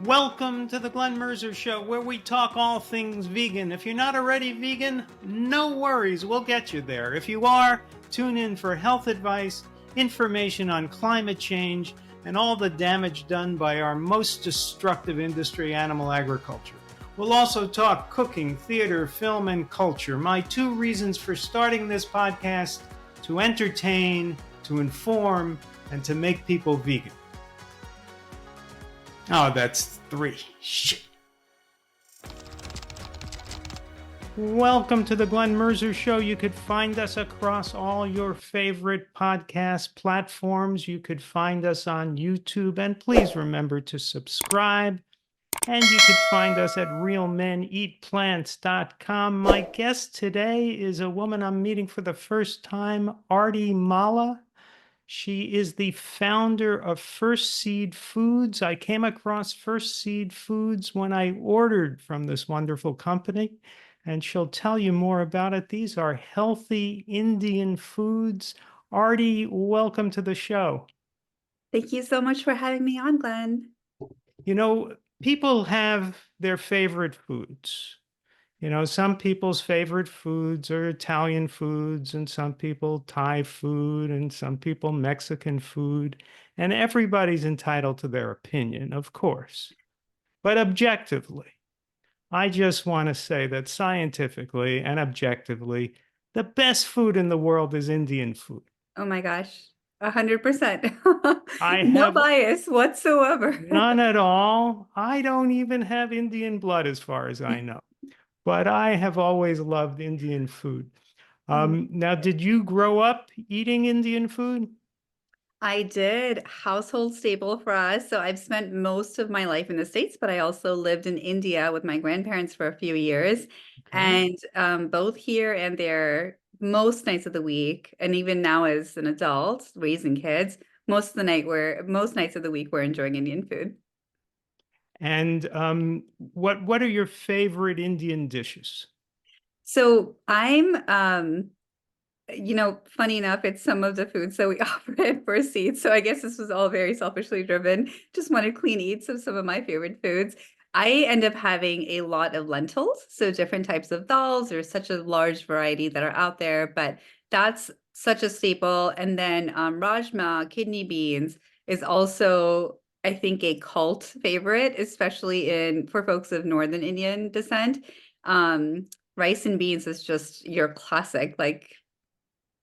Welcome to the Glen Merzer Show, where we talk all things vegan. If you're not already vegan, no worries, we'll get you there. If you are, tune in for health advice, information on climate change, and all the damage done by our most destructive industry, animal agriculture. We'll also talk cooking, theater, film, and culture. My 2 reasons for starting this podcast: to entertain, to inform, and to make people vegan. Oh, that's 3. Shit. Welcome to the Glen Merzer Show. You could find us across all your favorite podcast platforms. You could find us on YouTube. And please remember to subscribe. And you could find us at realmeneatplants.com. My guest today is a woman I'm meeting for the first time, Arti Mala. She is the founder of First Seed Foods. I came across First Seed Foods when I ordered from this wonderful company, and she'll tell you more about it. These are healthy Indian foods. Arti, welcome to the show. Thank you so much for having me on, Glenn. You know, people have their favorite foods. You know, some people's favorite foods are Italian foods, and some people Thai food, and some people Mexican food. And everybody's entitled to their opinion, of course. But objectively, I just want to say that scientifically and objectively, the best food in the world is Indian food. Oh my gosh, 100%. I No have bias whatsoever. none at all. I don't even have Indian blood as far as I know. But I have always loved Indian food. Now, did you grow up eating Indian food? I did. Household staple for us. So I've spent most of my life in the States, but I also lived in India with my grandparents for a few years. Okay. And both here and there, most nights of the week, and even now as an adult raising kids, most nights of the week we're enjoying Indian food. And what are your favorite Indian dishes? So I'm funny enough, it's some of the foods that we offer at First Seed. So I guess this was all very selfishly driven. Just wanted clean eats of some of my favorite foods. I end up having a lot of lentils, so different types of dals. There's such a large variety that are out there, but that's such a staple. And then rajma, kidney beans is also, I think, a cult favorite, especially in for folks of Northern Indian descent. Rice and beans is just your classic, like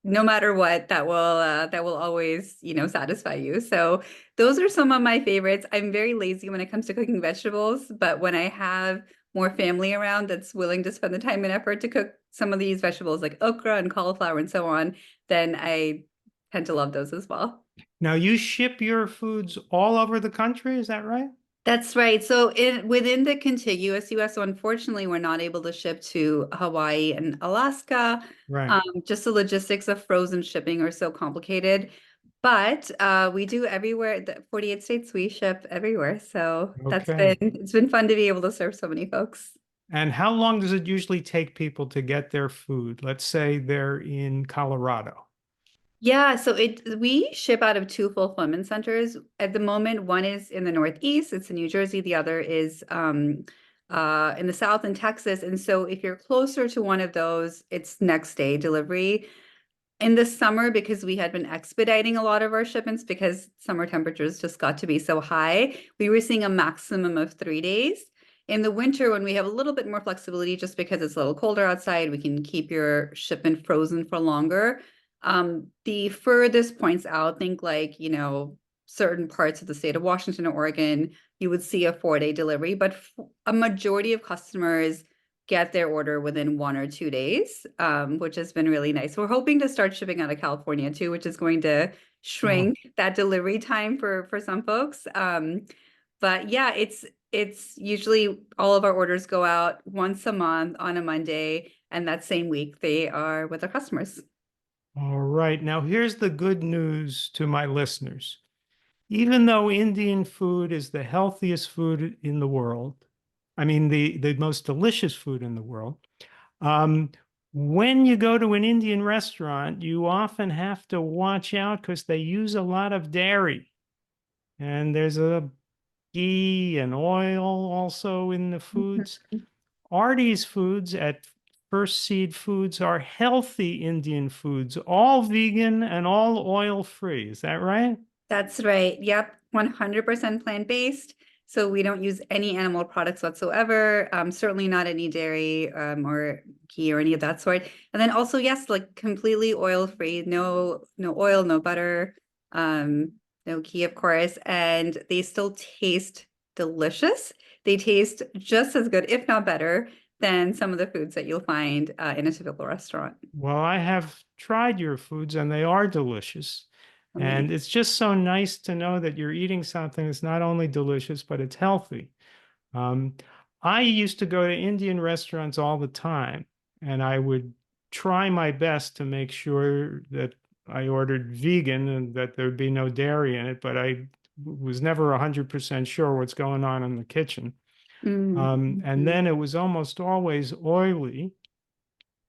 no matter what, that will always, satisfy you. So those are some of my favorites. I'm very lazy when it comes to cooking vegetables, but when I have more family around that's willing to spend the time and effort to cook some of these vegetables like okra and cauliflower and so on, then I tend to love those as well. Now, you ship your foods all over the country, is that right? That's right. So within the contiguous US, so unfortunately, we're not able to ship to Hawaii and Alaska. Right. Just the logistics of frozen shipping are so complicated. But we do everywhere. The 48 states, we ship everywhere. So Okay. it's been fun to be able to serve so many folks. And how long does it usually take people to get their food? Let's say they're in Colorado. Yeah, so we ship out of 2 fulfillment centers at the moment. One is in the Northeast, it's in New Jersey. The other is in the South in Texas. And so if you're closer to one of those, it's next day delivery. In the summer, because we had been expediting a lot of our shipments because summer temperatures just got to be so high, we were seeing a maximum of 3 days. In the winter, when we have a little bit more flexibility, just because it's a little colder outside, we can keep your shipment frozen for longer. The furthest points out, think like, certain parts of the state of Washington or Oregon, you would see a 4-day delivery, but a majority of customers get their order within 1 or 2 days, which has been really nice. We're hoping to start shipping out of California too, which is going to Oh, shrink that delivery time for some folks. But yeah, it's usually all of our orders go out once a month on a Monday, and that same week they are with our customers. all right. Now, here's the good news to my listeners. Even though Indian food is the healthiest food in the world, I mean, the most delicious food in the world, um, when you go to an Indian restaurant, you often have to watch out because they use a lot of dairy. And there's a ghee and oil also in the foods. Mhm. Artie's foods at First Seed Foods are healthy Indian foods, all vegan and all oil free. Is that right? That's right. Yep. 100% plant-based. So we don't use any animal products whatsoever. Certainly not any dairy or ghee or any of that sort. And then also, yes, like completely oil-free, no oil, no butter, um, no ghee, of course. And they still taste delicious. They taste just as good, if not better, than some of the foods that you'll find in a typical restaurant. Well, I have tried your foods and they are delicious. And Amazing. it's just so nice to know that you're eating something that's not only delicious, but it's healthy. Um, I used to go to Indian restaurants all the time, and I would try my best to make sure that I ordered vegan and that there'd be no dairy in it, but I was never 100% sure what's going on in the kitchen. And Mm-hmm. then it was almost always oily.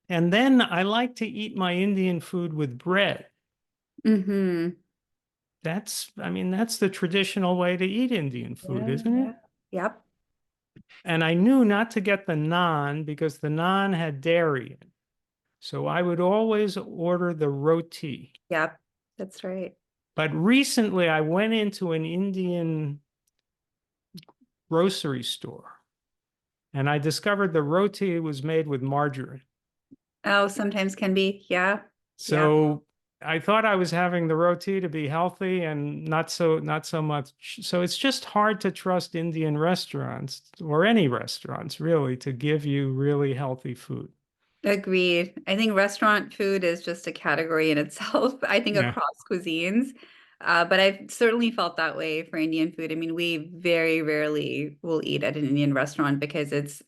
And then I like to eat my Indian food with bread. Mm-hmm. I mean, that's the traditional way to eat Indian food, Yeah, isn't it? yeah. Yep. And I knew not to get the naan because the naan had dairy in it. So I would always order the roti. Yep. That's right. But recently I went into an Indian grocery store and I discovered the roti was made with margarine. Oh, sometimes can be. Yeah. Yeah. So I thought I was having the roti to be healthy and not so much. So it's just hard to trust Indian restaurants or any restaurants really to give you really healthy food. Agreed. I think restaurant food is just a category in itself, I think Yeah. across cuisines. But I've certainly felt that way for Indian food. I mean, we very rarely will eat at an Indian restaurant because it's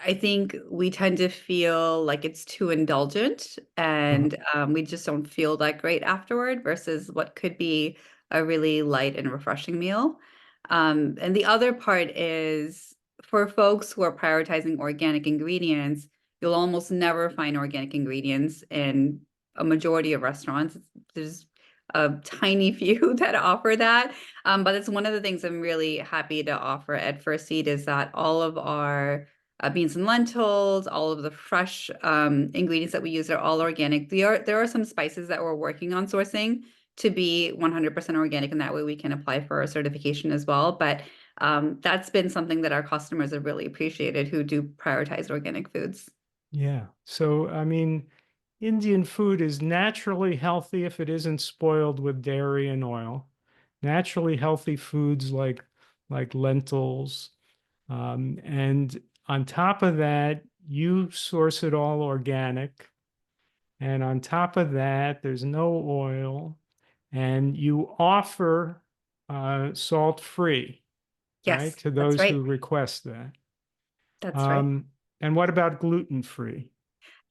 I think we tend to feel like it's too indulgent and we just don't feel that great afterward versus what could be a really light and refreshing meal. And the other part is for folks who are prioritizing organic ingredients, you'll almost never find organic ingredients in a majority of restaurants. There's a tiny few that offer that. But it's one of the things I'm really happy to offer at First Seed is that all of our beans and lentils, all of the fresh ingredients that we use are all organic. There are some spices that we're working on sourcing to be 100% organic, and that way we can apply for a certification as well. But that's been something that our customers have really appreciated who do prioritize organic foods. Yeah. So, I mean, Indian food is naturally healthy if it isn't spoiled with dairy and oil. Naturally healthy foods like lentils. And on top of that, you source it all organic. And on top of that, there's no oil. And you offer salt-free, right, Yes, to that's those right. who request that. That's right. Um, and what about gluten-free?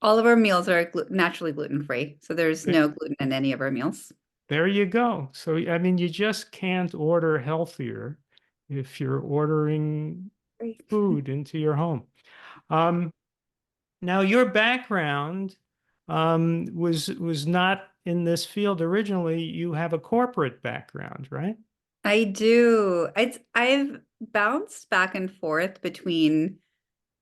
All of our meals are naturally gluten-free, so there's Th- no gluten in any of our meals. There you go. So, I mean, you just can't order healthier if you're ordering Great. food into your home. Um, Now, your background was not in this field originally. You have a corporate background, right? I do. I've bounced back and forth between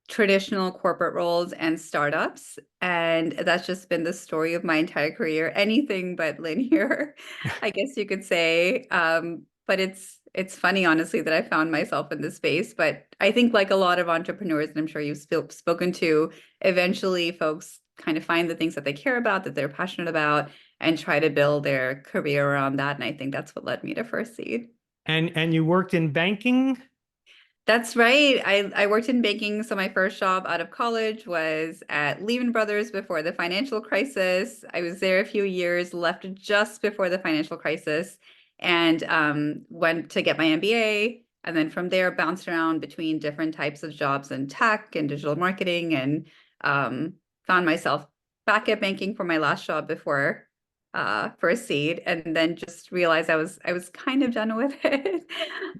traditional corporate roles and startups. And that's just been the story of my entire career. Anything but linear, I guess you could say. But it's funny, honestly, that I found myself in this space. But I think like a lot of entrepreneurs, and I'm sure you've spoken to, eventually folks kind of find the things that they care about, that they're passionate about, and try to build their career around that. And I think that's what led me to First Seed. And you worked in banking? That's right. I worked in banking. So my first job out of college was at Lehman Brothers before the financial crisis. I was there a few years, left just before the financial crisis, and went to get my MBA. And then from there, bounced around between different types of jobs in tech and digital marketing, and um, found myself back at banking for my last job before First Seed, and then just realized I was kind of done with it.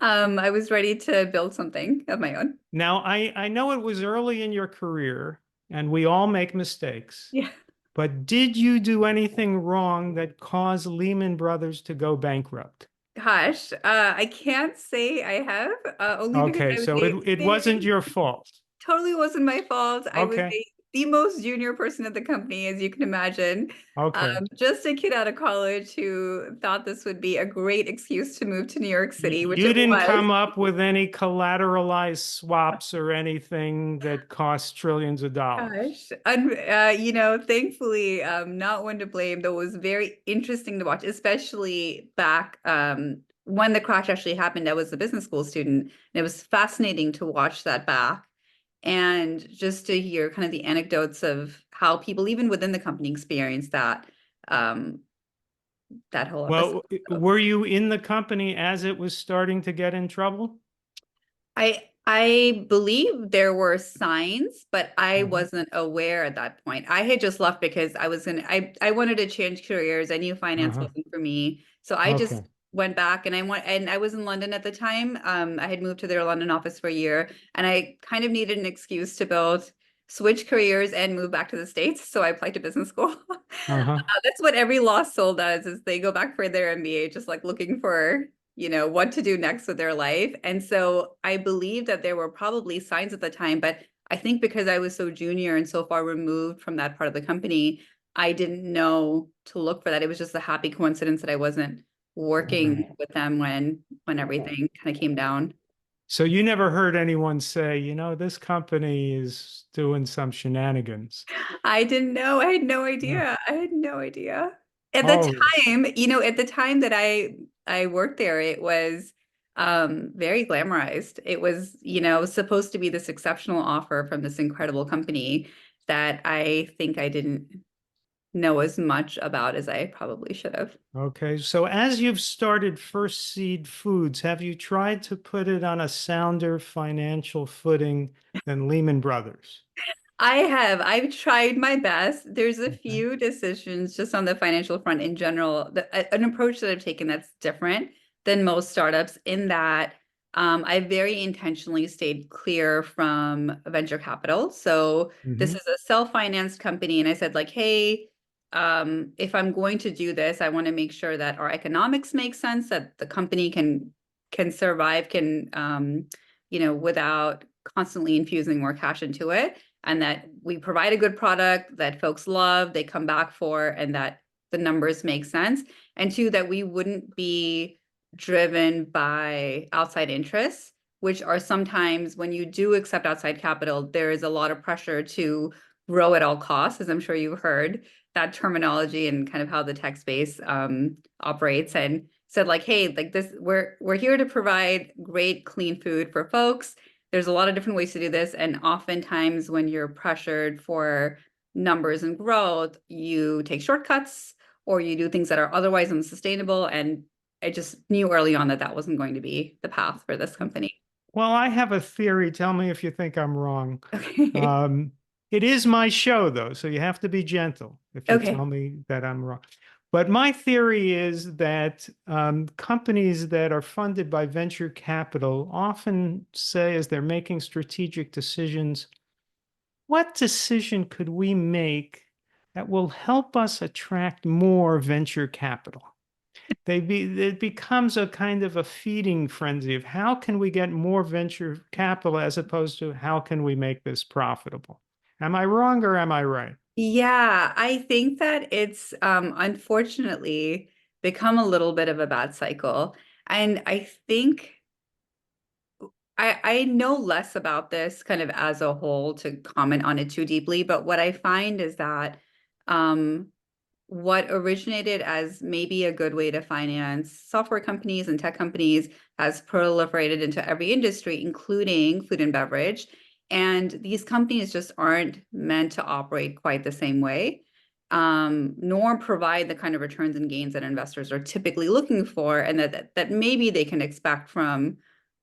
I was ready to build something of my own. Now, I know it was early in your career, and we all make mistakes, Yeah. but did you do anything wrong that caused Lehman Brothers to go bankrupt? Gosh, I can't say I have, only because Okay, I was so a it wasn't very your fault. totally wasn't my fault. I was Okay, the most junior person at the company, as you can imagine. okay. Just a kid out of college who thought this would be a great excuse to move to New York City, which You it didn't was. come up with any collateralized swaps or anything that cost trillions of dollars. Gosh, thankfully, not one to blame, though it was very interesting to watch, especially back when the crash actually happened. I was a business school student, and it was fascinating to watch that back and just to hear kind of the anecdotes of how people, even within the company, experienced um, that whole episode. Well, were you in the company as it was starting to get in trouble? I believe there were signs, but I Mhm. wasn't aware at that point. I had just left because I wanted to change careers. I knew finance Uh-huh. wasn't for me. So I just Okay. went back and I was in London at the time. I had moved to their London office for a year and I kind of needed an excuse to both switch careers and move back to the States. So I applied to business school. Uh-huh. That's what every law school does is they go back for their MBA, just like looking for what to do next with their life. And so I believe that there were probably signs at the time, but I think because I was so junior and so far removed from that part of the company, I didn't know to look for that. It was just a happy coincidence that I wasn't working with them when everything kind of came down. So you never heard anyone say, this company is doing some shenanigans. I didn't know. I had no Yeah. idea. I had no idea. At the Oh, at the time that I worked there, it was very glamorized. It was, supposed to be this exceptional offer from this incredible company that I think I didn't know as much about as I probably should have. okay. So as you've started First Seed Foods, have you tried to put it on a sounder financial footing than Lehman Brothers? I have. I've tried my best. There's a Okay. few decisions just on the financial front in general, an approach that I've taken that's different than most startups in that I very intentionally stayed clear from venture capital. So this Hmm. is a self-financed company, and I said like, hey, if I'm going to do this, I want to make sure that our economics make sense, that the company can survive, without constantly infusing more cash into it and that we provide a good product that folks love, they come back for, and that the numbers make sense. And two, that we wouldn't be driven by outside interests, which are sometimes when you do accept outside capital, there is a lot of pressure to grow at all costs, as I'm sure you've heard that terminology and kind of how the tech space operates. And said like, hey, like this, we're here to provide great, clean food for folks. There's a lot of different ways to do this. And oftentimes when you're pressured for numbers and growth, you take shortcuts or you do things that are otherwise unsustainable. And I just knew early on that that wasn't going to be the path for this company. Well, I have a theory. Tell me if you think I'm wrong. Okay. Um, it is my show, though, so you have to be gentle if you Okay. tell me that I'm wrong. But my theory is that companies that are funded by venture capital often say, as they're making strategic decisions, what decision could we make that will help us attract more venture capital? It becomes a kind of a feeding frenzy of how can we get more venture capital as opposed to how can we make this profitable? Am I wrong or am I right? Yeah, I think that it's unfortunately become a little bit of a bad cycle. And I think I know less about this kind of as a whole to comment on it too deeply, but what I find is that um, what originated as maybe a good way to finance software companies and tech companies has proliferated into every industry, including food and beverage. And these companies just aren't meant to operate quite the same way, nor provide the kind of returns and gains that investors are typically looking for, and that maybe they can expect from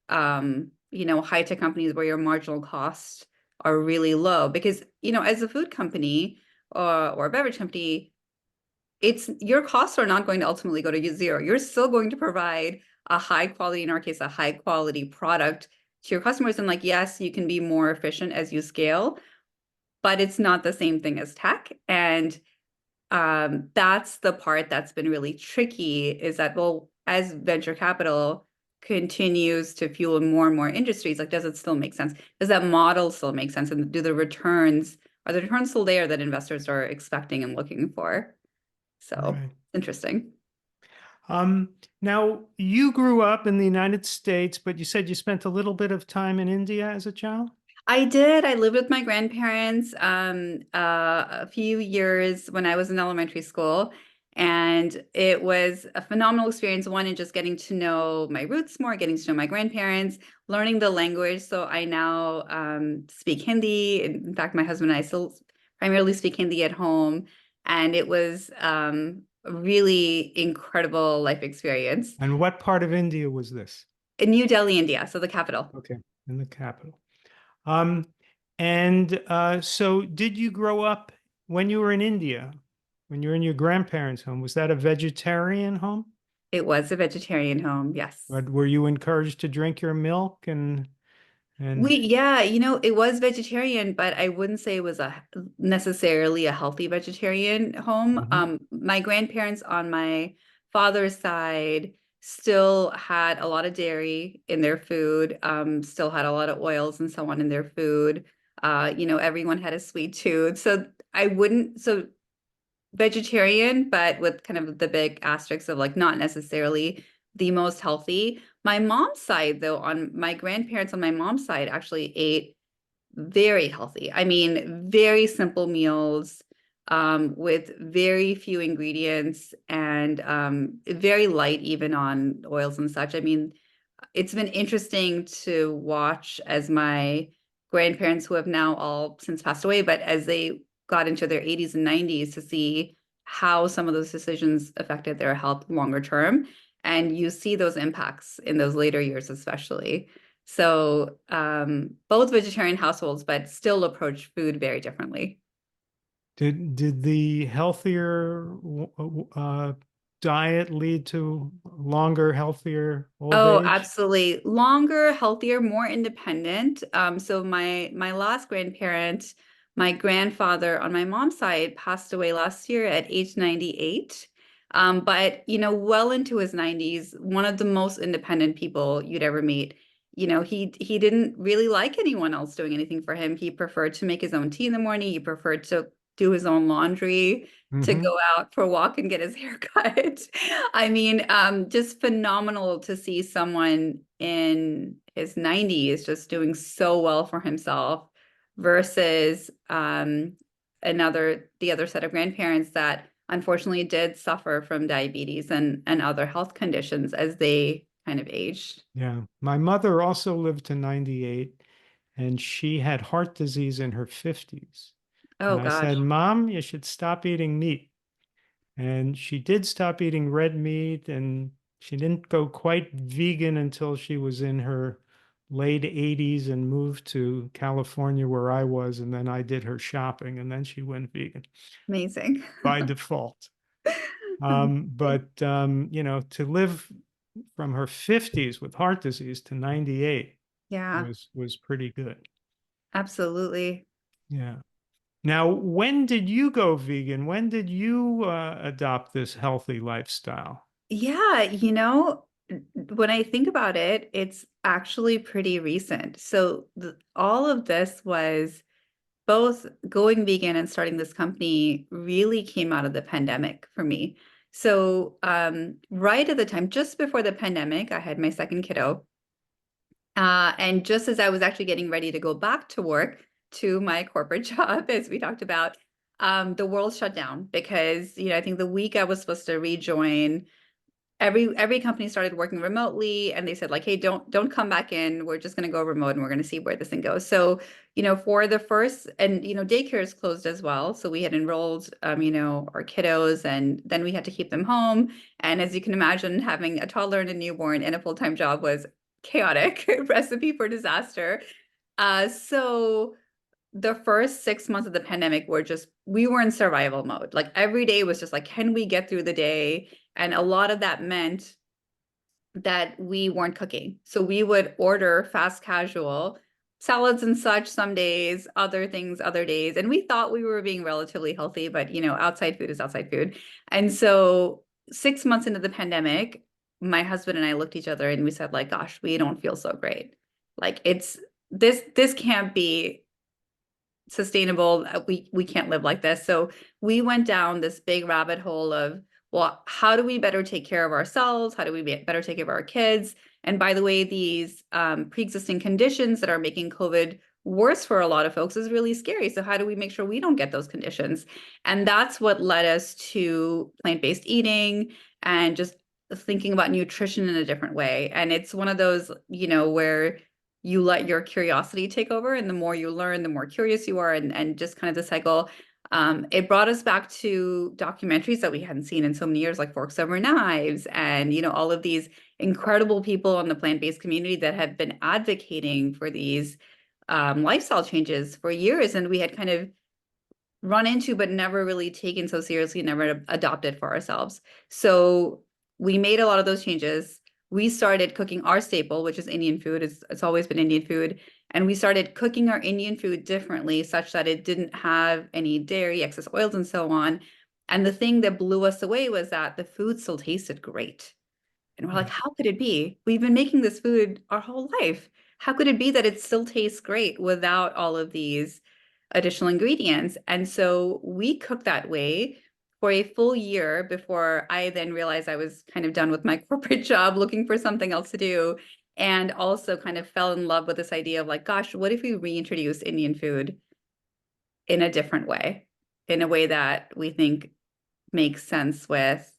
high tech companies where your marginal costs are really low. Because, as a food company or a beverage company, it's your costs are not going to ultimately go to zero. You're still going to provide a high quality, in our case, a high quality product to your customers. And like, yes, you can be more efficient as you scale, but it's not the same thing as tech. And that's the part that's been really tricky is that, well, as venture capital continues to fuel more and more industries, like, does it still make sense? Does that model still make sense? And do the returns, are the returns still there that investors are expecting and looking for? So Right. interesting. Um, Now, you grew up in the United States, but you said you spent a little bit of time in India as a child? I did. I lived with my grandparents a few years when I was in elementary school. And it was a phenomenal experience, one, in just getting to know my roots more, getting to know my grandparents, learning the language. So I now speak Hindi. In fact, my husband and I still primarily speak Hindi at home. And it was a really incredible life experience And what part of India was this? in New Delhi, India, so the capital. Okay, in the capital. Um, and so did you grow up when you were in India, when you were in your grandparents' home? Was that a vegetarian home? It was a vegetarian home, yes. Or were you encouraged to drink your milk and Yeah, it was vegetarian, but I wouldn't say it was a necessarily a healthy vegetarian home. Mhm. My grandparents on my father's side still had a lot of dairy in their food, still had a lot of oils and so on in their food. Everyone had a sweet tooth. So vegetarian, but with kind of the big asterisks of like not necessarily the most healthy. My mom's side, though, on my grandparents on my mom's side actually ate very healthy. I mean, very simple meals with very few ingredients and very light even on oils and such. I mean, it's been interesting to watch as my grandparents, who have now all since passed away, but as they got into their 80s and 90s, to see how some of those decisions affected their health longer term. And you see those impacts in those later years, especially. So both vegetarian households, but still approach food very differently. did the healthier diet lead to longer, healthier old Oh, age? absolutely. Longer, healthier, more independent. So my last grandparent, my grandfather on my mom's side, passed away last year at age 98. But well into his 90s, one of the most independent people you'd ever meet. He didn't really like anyone else doing anything for him. He preferred to make his own tea in the morning. He preferred to do his own laundry, to Hmm. go out for a walk and get his hair cut. I mean, just phenomenal to see someone in his 90s just doing so well for himself versus the other set of grandparents that unfortunately did suffer from diabetes and other health conditions as they kind of aged. Yeah. My mother also lived to 98 and she had heart disease in her 50s. And Oh I said, gosh, Mom, you should stop eating meat. And she did stop eating red meat and she didn't go quite vegan until she was in her late 80s and moved to California where I was. And then I did her shopping and then she went vegan amazing. by default. To live from her 50s with heart disease to 98 Yeah, was pretty good. absolutely. Yeah. Now, when did you go vegan? When did you adopt this healthy lifestyle? Yeah, when I think about it, it's actually pretty recent. So all of this was both going vegan and starting this company really came out of the pandemic for me. So right at the time, just before the pandemic, I had my second kiddo. And just as I was actually getting ready to go back to work to my corporate job, as we talked about, the world shut down because, I think the week I was supposed to rejoin, every company started working remotely and they said like, hey, don't come back in, we're just going to go remote and we're going to see where this thing goes. So for the first, and daycare is closed as well, so we had enrolled our kiddos and then we had to keep them home. And as you can imagine, having a toddler and a newborn and a full-time job was chaotic recipe for disaster. So the first 6 months of the pandemic we were in survival mode. Like every day was just like, can we get through the day? And a lot of that meant that we weren't cooking. So we would order fast casual salads and such some days, other things other days. And we thought we were being relatively healthy, but outside food is outside food. And so 6 months into the pandemic, my husband and I looked at each other and we said, like, gosh, we don't feel so great. Like this can't be sustainable. We can't live like this. So we went down this big rabbit hole of, well, how do we better take care of ourselves? How do we better take care of our kids? And by the way, these pre-existing conditions that are making COVID worse for a lot of folks is really scary. So how do we make sure we don't get those conditions? And that's what led us to plant-based eating and just thinking about nutrition in a different way. And it's one of those, where you let your curiosity take over, and the more you learn, the more curious you are, and just kind of the cycle. It brought us back to documentaries that we hadn't seen in so many years, like Forks Over Knives, and all of these incredible people in the plant-based community that have been advocating for these lifestyle changes for years, and we had kind of run into but never really taken so seriously, never adopted for ourselves. So we made a lot of those changes. We started cooking our staple, which is Indian food. It's always been Indian food. And we started cooking our Indian food differently, such that it didn't have any dairy, excess oils, and so on. And the thing that blew us away was that the food still tasted great. And we're like, how could it be? We've been making this food our whole life. How could it be that it still tastes great without all of these additional ingredients? And so we cooked that way for a full year before I then realized I was kind of done with my corporate job, looking for something else to do. And also kind of fell in love with this idea of, like, gosh, what if we reintroduce Indian food in a different way, in a way that we think makes sense with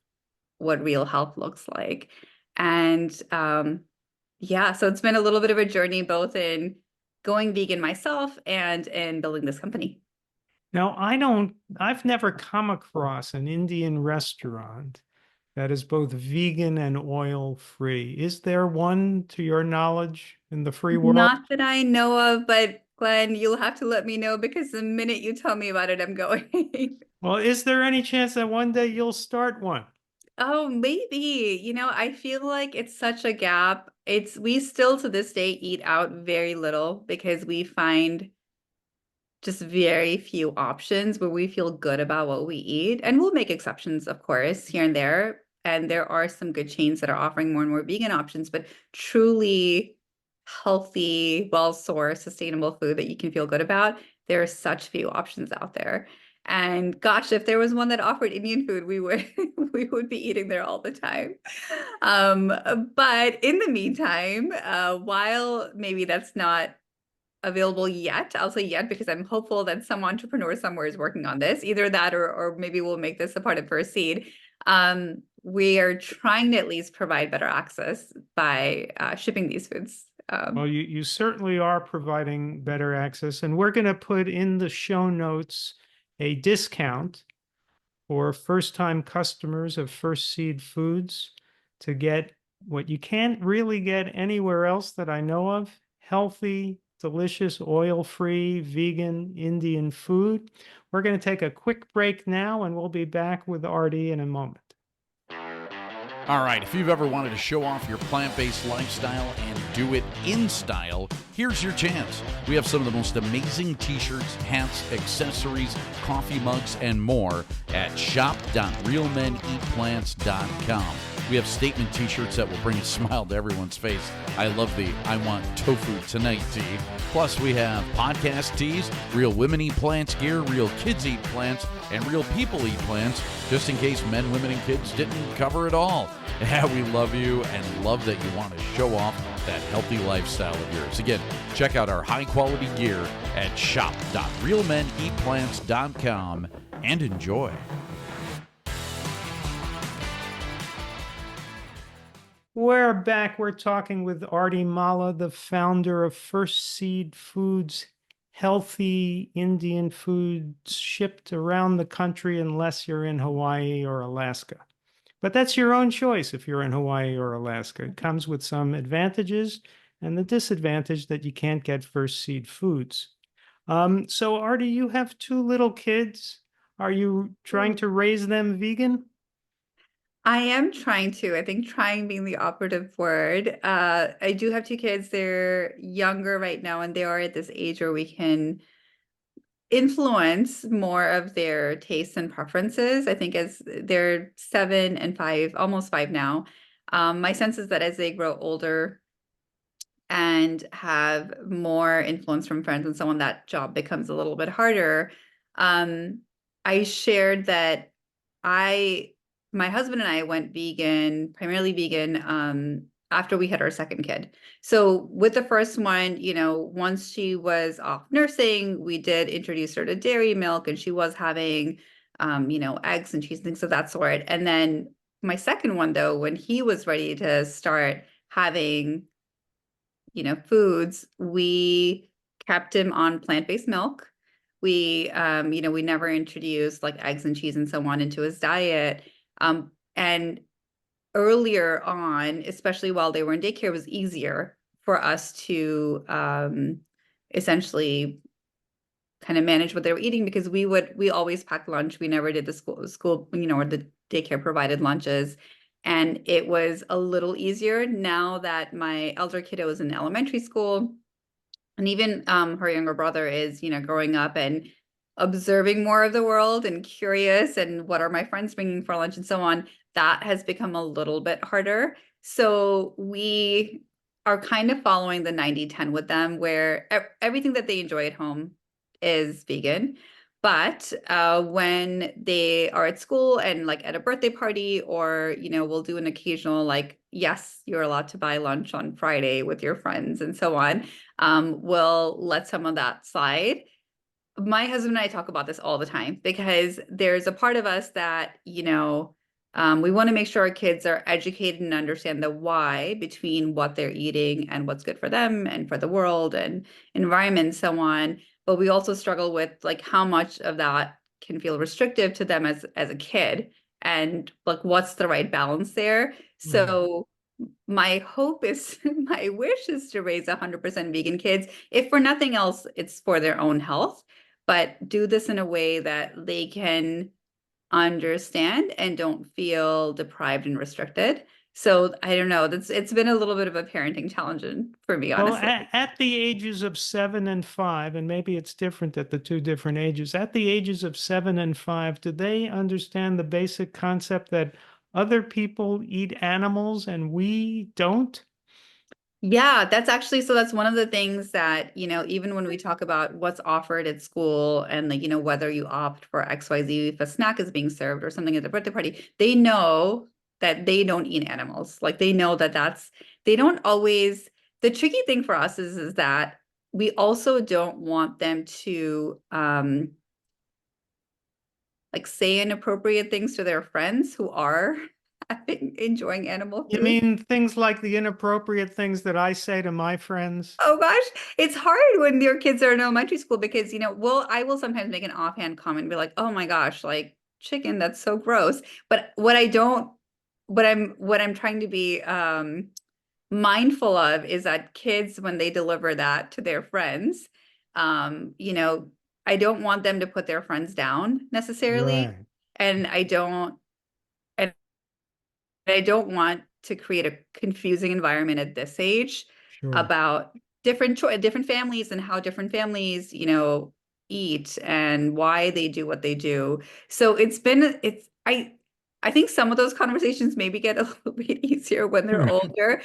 what real health looks like. And yeah, so it's been a little bit of a journey, both in going vegan myself and in building this company. Now, I've never come across an Indian restaurant that is both vegan and oil free. Is there one, to your knowledge, in the free world? Not that I know of, but Glenn, you'll have to let me know, because the minute you tell me about it, I'm going. Well, is there any chance that one day you'll start one? Oh, maybe. I feel like it's such a gap. We still to this day eat out very little, because we find just very few options where we feel good about what we eat. And we'll make exceptions, of course, here and there. And there are some good chains that are offering more and more vegan options, but truly healthy, well-sourced, sustainable food that you can feel good about, there are such few options out there. And gosh, if there was one that offered Indian food, we would we would be eating there all the time. But in the meantime, while maybe that's not available yet, I'll say yet, because I'm hopeful that some entrepreneur somewhere is working on this, either that, or maybe we'll make this a part of First Seed. We are trying to at least provide better access by shipping these foods. Well, you certainly are providing better access, and we're going to put in the show notes a discount for first-time customers of First Seed Foods to get what you can't really get anywhere else that I know of: healthy, delicious, oil-free, vegan Indian food. We're going to take a quick break now, and we'll be back with Artie in a moment. All right, if you've ever wanted to show off your plant-based lifestyle and do it in style, here's your chance. We have some of the most amazing t-shirts, hats, accessories, coffee mugs, and more at shop.realmeneatplants.com. We have statement t-shirts that will bring a smile to everyone's face. I love the I want tofu tonight tee. Plus, we have podcast tees, Real Women Eat Plants gear, Real Kids Eat Plants, and Real People Eat Plants, just in case men, women, and kids didn't cover it all. Yeah, we love you and love that you want to show off that healthy lifestyle of yours. Again, check out our high-quality gear at shop.realmeneatplants.com and enjoy. We're back. We're talking with Arti Mala, the founder of First Seed Foods, healthy Indian food shipped around the country unless you're in Hawaii or Alaska. But that's your own choice if you're in Hawaii or Alaska. It comes with some advantages and the disadvantage that you can't get First Seed Foods. So, Arti, you have two little kids. Are you trying to raise them vegan? I am trying to. I think trying being the operative word. I do have two kids. They're younger right now, and they are at this age where we can influence more of their tastes and preferences. I think as they're 7 and 5, almost 5 now. My sense is that as they grow older and have more influence from friends and so on, that job becomes a little bit harder. I shared that my husband and I went vegan, primarily vegan, after we had our second kid. So with the first one, once she was off nursing, we did introduce her to dairy milk, and she was having, eggs and cheese and things of that sort. And then my second one, though, when he was ready to start having foods, we kept him on plant-based milk. We never introduced like eggs and cheese and so on into his diet. And earlier on, especially while they were in daycare, it was easier for us to essentially kind of manage what they were eating, because we always packed lunch. We never did the school, or the daycare provided lunches. And it was a little easier now that my elder kiddo is in elementary school. And even her younger brother is, growing up and observing more of the world and curious, and what are my friends bringing for lunch and so on. That has become a little bit harder. So we are kind of following the 90-10 with them, where everything that they enjoy at home is vegan. But when they are at school and like at a birthday party, or, we'll do an occasional, like, yes, you're allowed to buy lunch on Friday with your friends and so on, we'll let some of that slide. My husband and I talk about this all the time, because there's a part of us that, we want to make sure our kids are educated and understand the why between what they're eating and what's good for them and for the world and environment and so on. But we also struggle with like how much of that can feel restrictive to them as a kid, and like what's the right balance there. So my hope is, my wish is to raise 100% vegan kids. If for nothing else, it's for their own health, but do this in a way that they can understand and don't feel deprived and restricted. So I don't know. It's been a little bit of a parenting challenge for me, Well, honestly. at the ages of 7 and 5, and maybe it's different at the two different ages, at the ages of 7 and 5, do they understand the basic concept that other people eat animals and we don't? Yeah, that's one of the things that, even when we talk about what's offered at school and like, whether you opt for XYZ, if a snack is being served or something at the birthday party, they know that they don't eat animals. Like they know they don't always, the tricky thing for us is that we also don't want them to like say inappropriate things to their friends who are enjoying animal You food. mean things like the inappropriate things that I say to my friends? Oh gosh, it's hard when your kids are in elementary school, because, I will sometimes make an offhand comment and be like, oh my gosh, like chicken, that's so gross. But what I'm trying to be mindful of is that kids, when they deliver that to their friends, I don't want them to put their friends down necessarily. Right. And I don't want to create a confusing environment at this age Sure. about different families and how different families, eat and why they do what they do. So I think some of those conversations maybe get a little bit easier when they're older.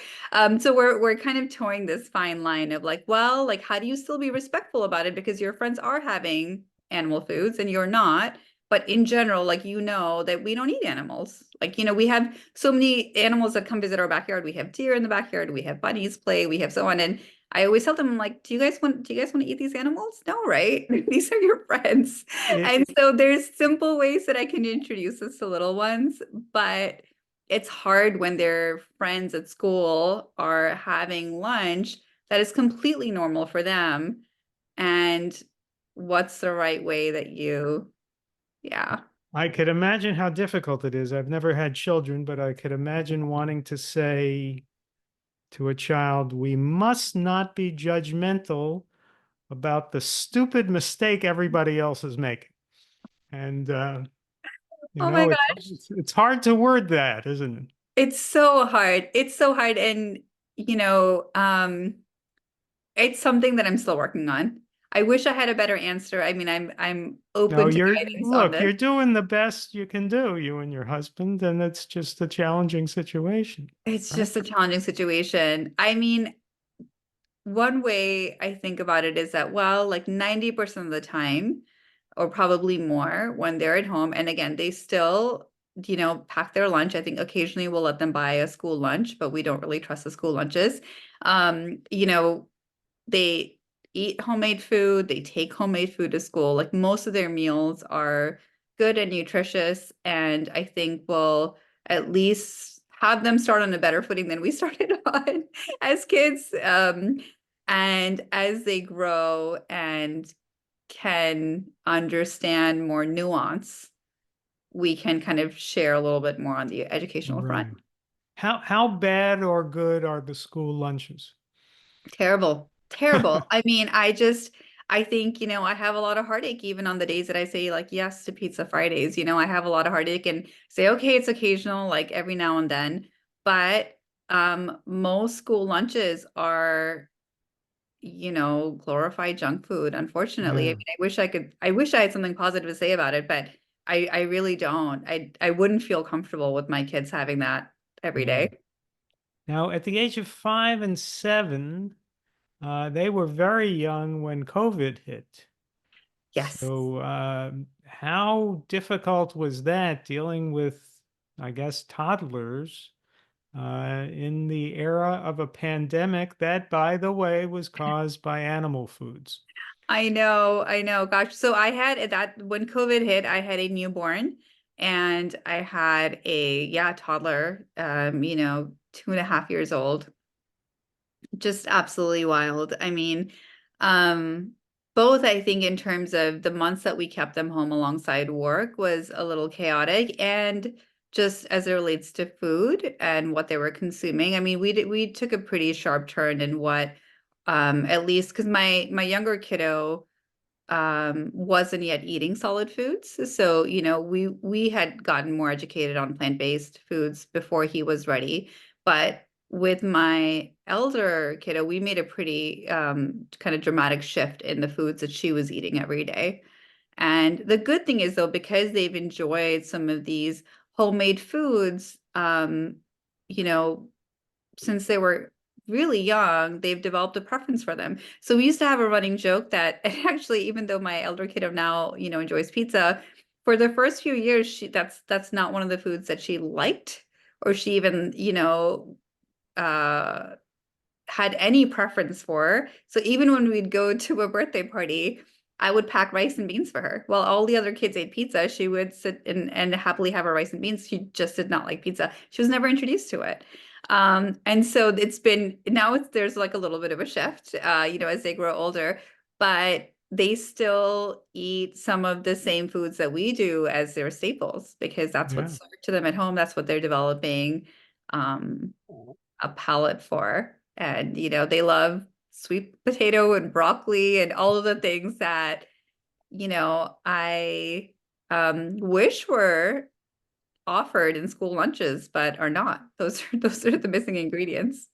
So we're kind of towing this fine line of like, well, like how do you still be respectful about it, because your friends are having animal foods and you're not. But in general, like, that we don't eat animals. Like, we have so many animals that come visit our backyard. We have deer in the backyard. We have bunnies play. We have so on. And I always tell them, I'm like, do you guys want to eat these animals? No, right? These are your friends. And so there's simple ways that I can introduce this to little ones, but it's hard when their friends at school are having lunch that is completely normal for them. And what's the right way that yeah. I could imagine how difficult it is. I've never had children, but I could imagine wanting to say to a child, we must not be judgmental about the stupid mistake everybody else is making. And, Oh my gosh. it's hard to word that, isn't it? It's so hard. It's so hard. And, it's something that I'm still working on. I wish I had a better answer. I mean, I'm No, open to you're guidance on look, this. you're doing the best you can do, you and your husband, and it's just a challenging situation, It's right? just a challenging situation. I mean, one way I think about it is that, well, like 90% of the time, or probably more when they're at home, and again, they still, pack their lunch. I think occasionally we'll let them buy a school lunch, but we don't really trust the school lunches. They eat homemade food, they take homemade food to school. Like most of their meals are good and nutritious, and I think we'll at least have them start on a better footing than we started on as kids. And as they grow and can understand more nuance, we can kind of share a little bit more on the educational front. Right. How bad or good are the school lunches? Terrible, terrible. I mean, I think, I have a lot of heartache even on the days that I say like yes to Pizza Fridays. I have a lot of heartache and say, okay, it's occasional, like every now and then. But most school lunches are, glorified junk food, unfortunately. I Yeah. mean, I wish I had something positive to say about it, but I really don't. I wouldn't feel comfortable with my kids having that every Yeah. day. Now, at the age of 5 and 7, they were very young when COVID hit. Yes. So, how difficult was that dealing with, I guess, toddlers in the era of a pandemic that, by the way, was caused by animal foods? I know, I know. Gosh, so I had that when COVID hit, I had a newborn and I had a toddler, 2.5 years old. Just absolutely wild. I mean, both I think in terms of the months that we kept them home alongside work was a little chaotic, and just as it relates to food and what they were consuming. I mean, we took a pretty sharp turn in what at least because my younger kiddo wasn't yet eating solid foods. So, we had gotten more educated on plant-based foods before he was ready. But with my elder kiddo, we made a pretty kind of dramatic shift in the foods that she was eating every day. And the good thing is, though, because they've enjoyed some of these homemade foods, you know, since they were really young, they've developed a preference for them. So we used to have a running joke that actually, even though my elder kiddo now, enjoys pizza, for the first few years, that's not one of the foods that she liked, or she even, uh, had any preference for. So even when we'd go to a birthday party, I would pack rice and beans for her. While all the other kids ate pizza, she would sit and happily have her rice and beans. She just did not like pizza. She was never introduced to it. And so it's been now there's like a little bit of a shift, as they grow older, but they still eat some of the same foods that we do as their staples because that's Yeah. what's served to them at home. That's what they're developing um, a palate for. And, they love sweet potato and broccoli and all of the things that, I wish were offered in school lunches, but are not. Those are the missing ingredients.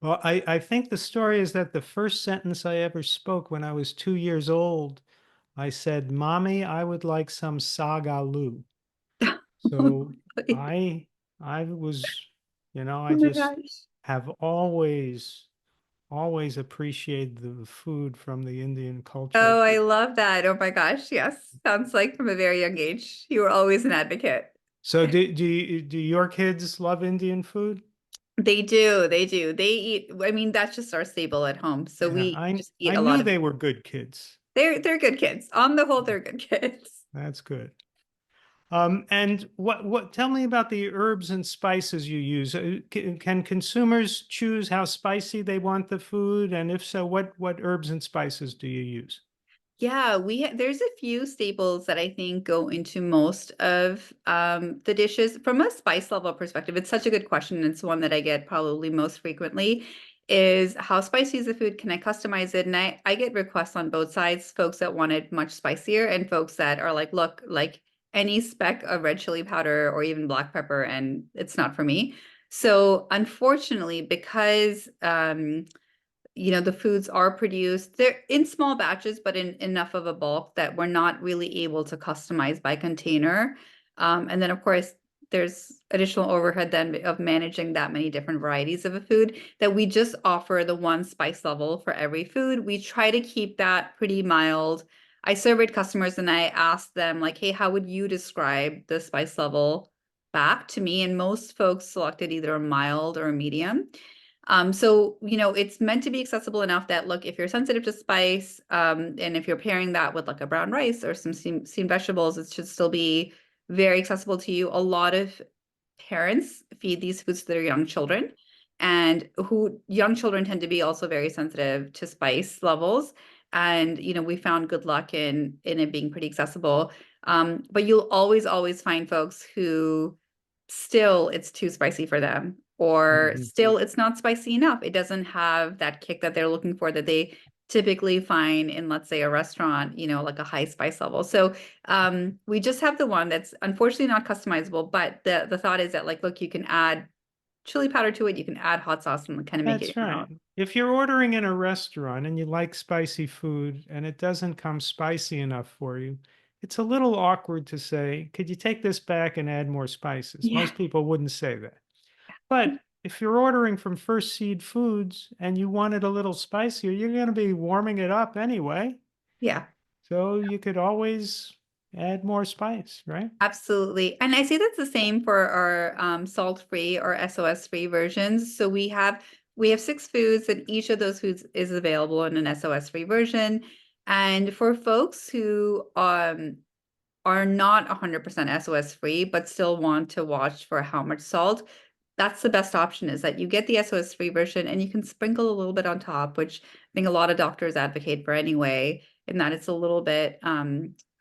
Well, I think the story is that the first sentence I ever spoke when I was 2 years old, I said, "Mommy, I would like some sagaloo." So I I was, I Oh my just gosh. have always appreciated the food from the Indian culture. Oh, I love that. Oh my gosh. Yes. Sounds like from a very young age, you were always an advocate. So do your kids love Indian food? They do. They do. They eat. I mean, that's just our staple at home. So Yeah, we I just eat I a lot knew of they it. were good kids. They're good kids. On the whole, they're good kids. That's good. And tell me about the herbs and spices you use. Can consumers choose how spicy they want the food? And if so, what herbs and spices do you use? Yeah, there's a few staples that I think go into most of the dishes. From a spice level perspective, it's such a good question. And it's one that I get probably most frequently is how spicy is the food? Can I customize it? And I get requests on both sides, folks that want it much spicier and folks that are like, look, like any speck of red chili powder or even black pepper, and it's not for me. So unfortunately, because the foods are produced. They're in small batches, but in enough of a bulk that we're not really able to customize by container. And then, of course, there's additional overhead then of managing that many different varieties of a food that we just offer the one spice level for every food. We try to keep that pretty mild. I surveyed customers and I asked them, like, hey, how would you describe the spice level back to me? And most folks selected either a mild or a medium. So, it's meant to be accessible enough that, look, if you're sensitive to spice, and if you're pairing that with like a brown rice or some steamed vegetables, it should still be very accessible to you. A lot of parents feed these foods to their young children, and young children tend to be also very sensitive to spice levels. And, we found good luck in it being pretty accessible. But you'll always find folks who still it's too spicy for them, or still it's not spicy enough. It doesn't have that kick that they're looking for that they typically find in, let's say, a restaurant, like a high spice level. So we just have the one that's unfortunately not customizable, but the thought is that, like, look, you can add chili powder to it, you can add hot sauce and kind of make That's it your right. own. If you're ordering in a restaurant and you like spicy food and it doesn't come spicy enough for you, it's a little awkward to say, could you take this back and add more spices? Yeah. Most people wouldn't say that. But if you're ordering from First Seed Foods and you want it a little spicier, you're going to be warming it up anyway. Yeah. So you could always add more spice, right? Absolutely. And I say that's the same for our salt-free or SOS-free versions. So we have 6 foods, and each of those foods is available in an SOS-free version. And for folks who are not 100% SOS free, but still want to watch for how much salt, that's the best option, is that you get the SOS free version and you can sprinkle a little bit on top, which I think a lot of doctors advocate for anyway, in that it's a little bit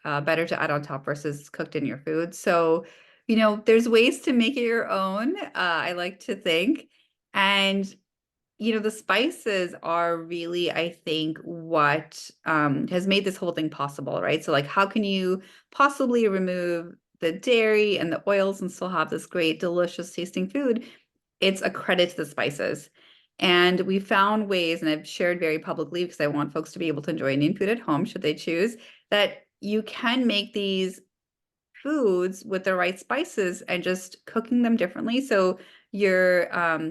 better to add on top versus cooked in your food. So, there's ways to make it your own, I like to think. And the spices are really, I think, what has made this whole thing possible, right? So, like, how can you possibly remove the dairy and the oils and still have this great, delicious tasting food? It's a credit to the spices. And we found ways, and I've shared very publicly because I want folks to be able to enjoy Indian food at home, should they choose, that you can make these foods with the right spices and just cooking them differently. So you're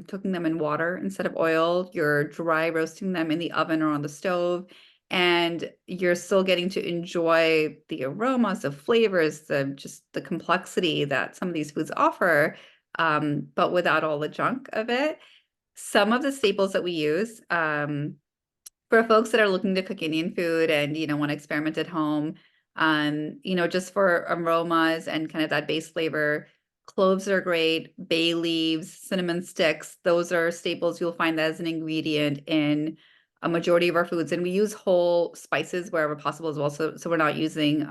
cooking them in water instead of oil. You're dry roasting them in the oven or on the stove, and you're still getting to enjoy the aromas, the flavors, the complexity that some of these foods offer, but without all the junk of it. Some of the staples that we use, for folks that are looking to cook Indian food and, want to experiment at home, just for aromas and kind of that base flavor, cloves are great, bay leaves, cinnamon sticks. Those are staples you'll find as an ingredient in a majority of our foods. And we use whole spices wherever possible as well. So we're not using,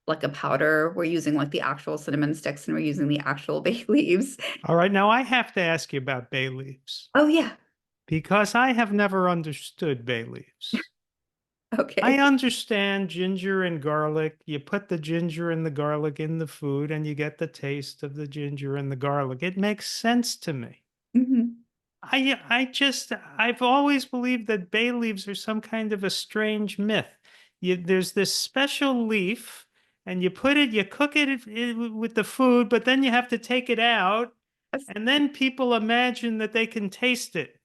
like a powder. We're using like the actual cinnamon sticks, and we're using the actual bay leaves. All right. Now I have to ask you about bay leaves Oh, yeah. because I have never understood bay leaves. Okay. I understand ginger and garlic. You put the ginger and the garlic in the food and you get the taste of the ginger and the garlic. It makes sense to me. Mhm. I've always believed that bay leaves are some kind of a strange myth. There's this special leaf and you cook it with the food, but then you have to take it out and then people imagine that they can taste it.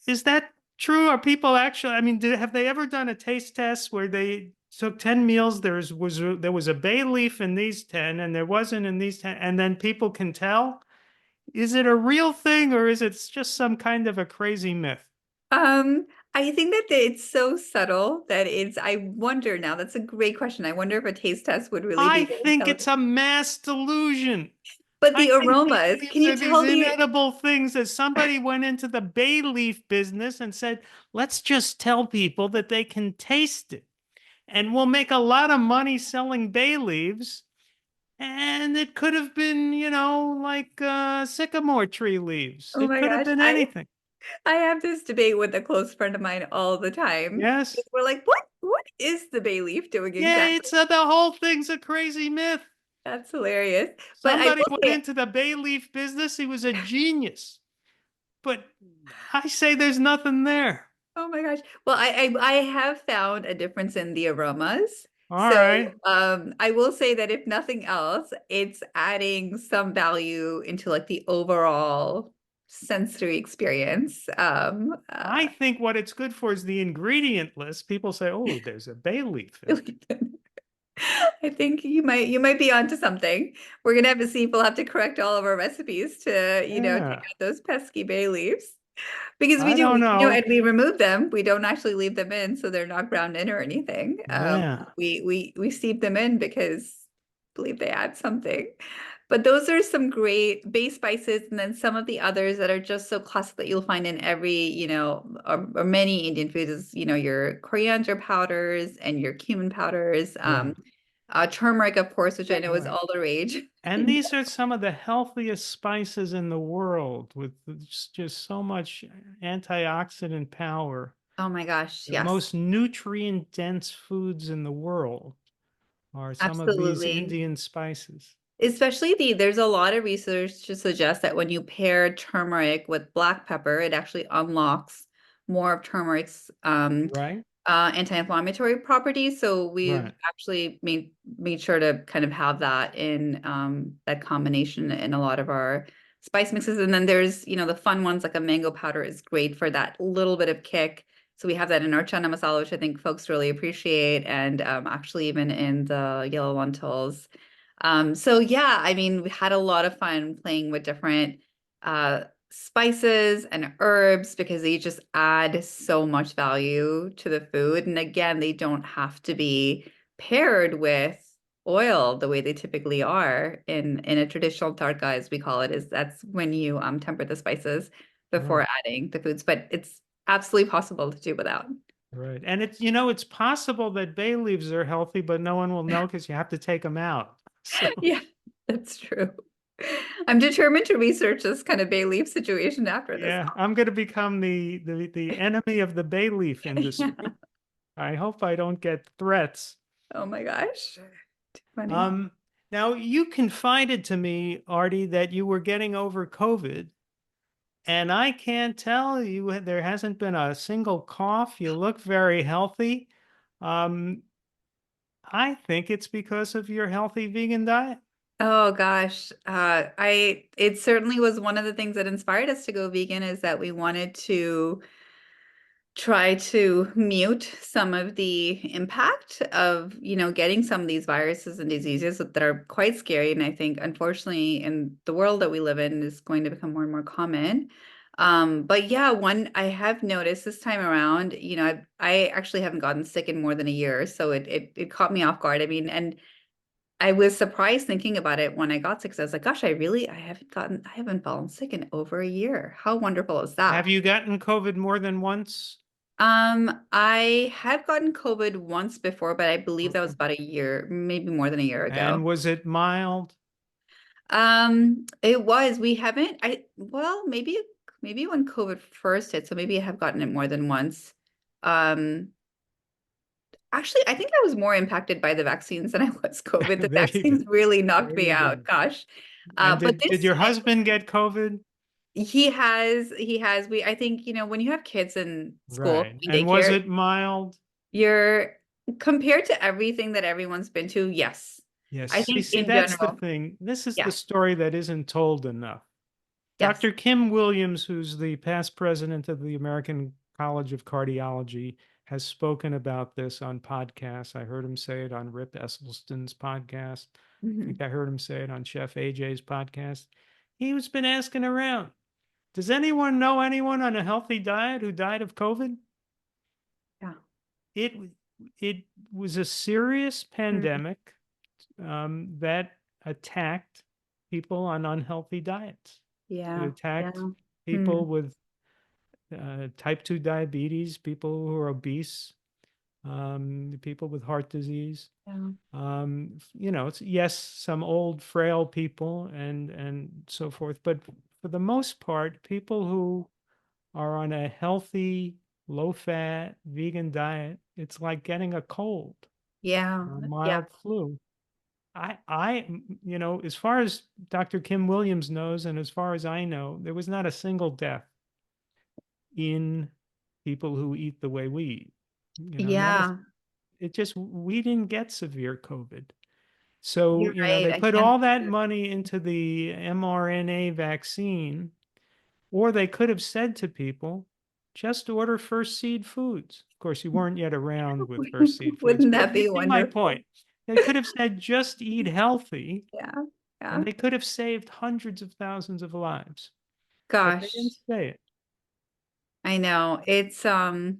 Is that true? Are people actually, I mean, have they ever done a taste test where they took 10 meals, there was a bay leaf in these 10 and there wasn't in these 10, and then people can tell? Is it a real thing or is it just some kind of a crazy myth? I think that it's so subtle that I wonder now, that's a great question. I wonder if a taste test would really be I good think it's a mass delusion. But I the think bay aromas, can leaves you are these tell me? inedible things that somebody went into the bay leaf business and said, let's just tell people that they can taste it. And we'll make a lot of money selling bay leaves. And it could have been, like sycamore tree leaves. Oh It my could have gosh, been anything. I have this debate with a close friend of mine all the time. Yes. We're like, what is the bay leaf doing Yeah, exactly? the whole thing's a crazy myth. That's hilarious. But I Somebody will went say, into the bay leaf business. He was a genius. but I say there's nothing there. Oh my gosh. Well, I have found a difference in the aromas. All So right. I will say that if nothing else, it's adding some value into like the overall sensory experience. I think what it's good for is the ingredient list. People say, "Oh, there's a bay leaf in it." I think you might be onto something. We're gonna have to see if we'll have to correct all of our recipes to, take Yeah, out those pesky bay leaves. Because we I do, don't know. and we remove them. We don't actually leave them in, so they're not ground in or anything. Yeah, We steep them in because I believe they add something. But those are some great base spices, and then some of the others that are just so classic that you'll find in every, or many Indian foods is, your coriander powders and your cumin powders. yeah, Turmeric, of course, which I know is right. all the rage. And these are some of the healthiest spices in the world with just so much antioxidant power. Oh my gosh, The yes, most nutrient dense foods in the world are some of these absolutely. Indian spices. Especially there's a lot of research to suggest that when you pair turmeric with black pepper, it actually unlocks more of turmeric's Right? anti-inflammatory properties. So we've Right. actually made sure to kind of have that in that combination in a lot of our spice mixes. And then there's, the fun ones like a mango powder is great for that little bit of kick. So we have that in our chana masala, which I think folks really appreciate, and actually even in the yellow lentils. So yeah, I mean, we had a lot of fun playing with different spices and herbs because they just add so much value to the food. And again, they don't have to be paired with oil the way they typically are in a traditional tadka, as we call it, is that's when you temper the spices before Right. adding the foods, but it's absolutely possible to do without. Right. And it's possible that bay leaves are healthy, but no one will know because you have to take them out. So Yeah, that's true. I'm determined to research this kind of bay leaf situation after this yeah, call. I'm going to become the enemy of the bay leaf Yeah. industry. I hope I don't get threats. Oh my gosh. Too funny. Um, Now you confided to me, Artie, that you were getting over COVID, and I can't tell you there hasn't been a single cough. You look very healthy. Um, I think it's because of your healthy vegan diet. Oh gosh. It certainly was one of the things that inspired us to go vegan is that we wanted to try to mute some of the impact of, getting some of these viruses and diseases that are quite scary. And I think, unfortunately, in the world that we live in, is going to become more and more common. But yeah, one I have noticed this time around, I actually haven't gotten sick in more than a year, so it caught me off guard. I mean, and I was surprised thinking about it when I got sick. 'Cause I was like, gosh, I haven't fallen sick in over a year. How wonderful is Have that? you gotten COVID more than once? I have gotten COVID once before, but I believe that was Okay. about a year, maybe more than a year And ago. was it mild? It was, we haven't, well, maybe when COVID first hit, so maybe I have gotten it more than once. Um, Actually, I think I was more impacted by the vaccines than I was COVID. The There you go. vaccines really knocked There me you go. out, gosh. And But did your husband get COVID? I think, when you have kids in school, Right. in And was daycare, it mild? you're compared to everything that everyone's been to, yes. I Yes. think See, in that's the general, thing. This is the yeah, story that isn't told enough. yes. Dr. Kim Williams, who's the past president of the American College of Cardiology, has spoken about this on podcasts. I heard him say it on Rip Esselstyn's podcast. I Mhm. think I heard him say it on Chef AJ's podcast. He's been asking around. Does anyone know anyone on a healthy diet who died of COVID? Yeah. It it was a serious Mhm. pandemic that attacked people on unhealthy diets. It Yeah. Yeah. attacked Mm. people with type 2 diabetes, people who are obese, people with heart disease. Yeah. It's yes, some old, frail people and so forth, but for the most part, people who are on a healthy, low-fat, vegan diet, it's like getting a cold Yeah. or a Yeah. mild flu. As far as Dr. Kim Williams knows, and as far as I know, there was not a single death. in people who eat the way we eat. Yeah, We didn't get severe COVID. So, you're right. they I put can't. all that money into the mRNA vaccine, or they could have said to people, just order first seed foods. Of course, you weren't yet around with first seed foods, Wouldn't but that you be see my wonderful? point. They could have said, just eat healthy, Yeah, yeah. and they could have saved hundreds of thousands of lives. But they didn't Gosh, say it. I know. It's even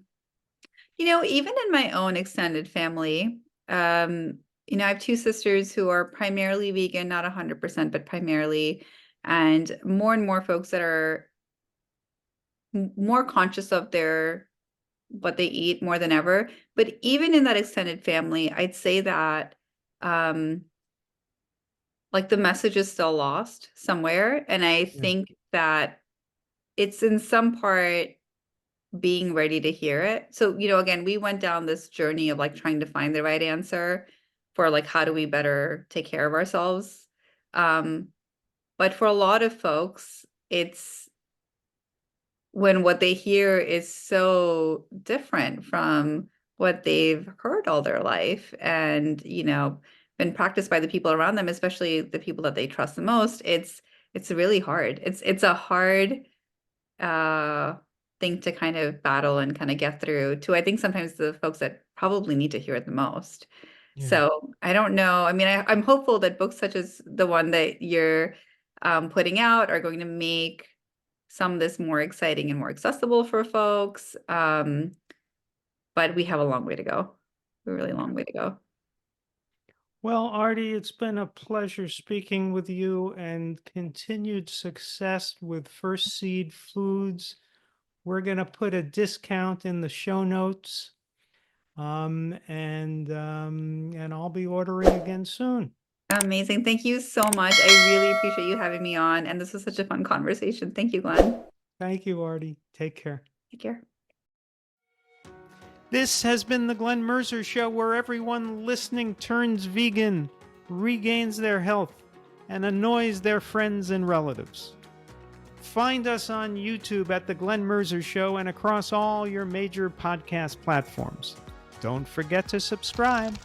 in my own extended family, I have two sisters who are primarily vegan, not 100%, but primarily, and more folks that are more conscious of their what they eat more than ever. But even in that extended family, I'd say that like the message is still lost somewhere. And I Yeah. think that it's in some part being ready to hear it. So, again, we went down this journey of like trying to find the right answer for like how do we better take care of ourselves. But for a lot of folks, it's when what they hear is so different from what they've heard all their life and, been practiced by the people around them, especially the people that they trust the most. It's really hard. It's a hard thing to kind of battle and kind of get through to, I think, sometimes the folks that probably need to hear it the most. Yeah. So I don't know. I mean, I'm hopeful that books such as the one that you're putting out are going to make some of this more exciting and more accessible for folks. But we have a long way to go. A really long way to go. Well, Artie, it's been a pleasure speaking with you, and continued success with First Seed Foods. We're going to put a discount in the show notes. And I'll be ordering again soon. Amazing. Thank you so much. I really appreciate you having me on. And this was such a fun conversation. Thank you, Glenn. Thank you, Artie. Take care. Take care. This has been the Glen Merzer Show, where everyone listening turns vegan, regains their health, and annoys their friends and relatives. Find us on YouTube at the Glen Merzer Show and across all your major podcast platforms. Don't forget to subscribe.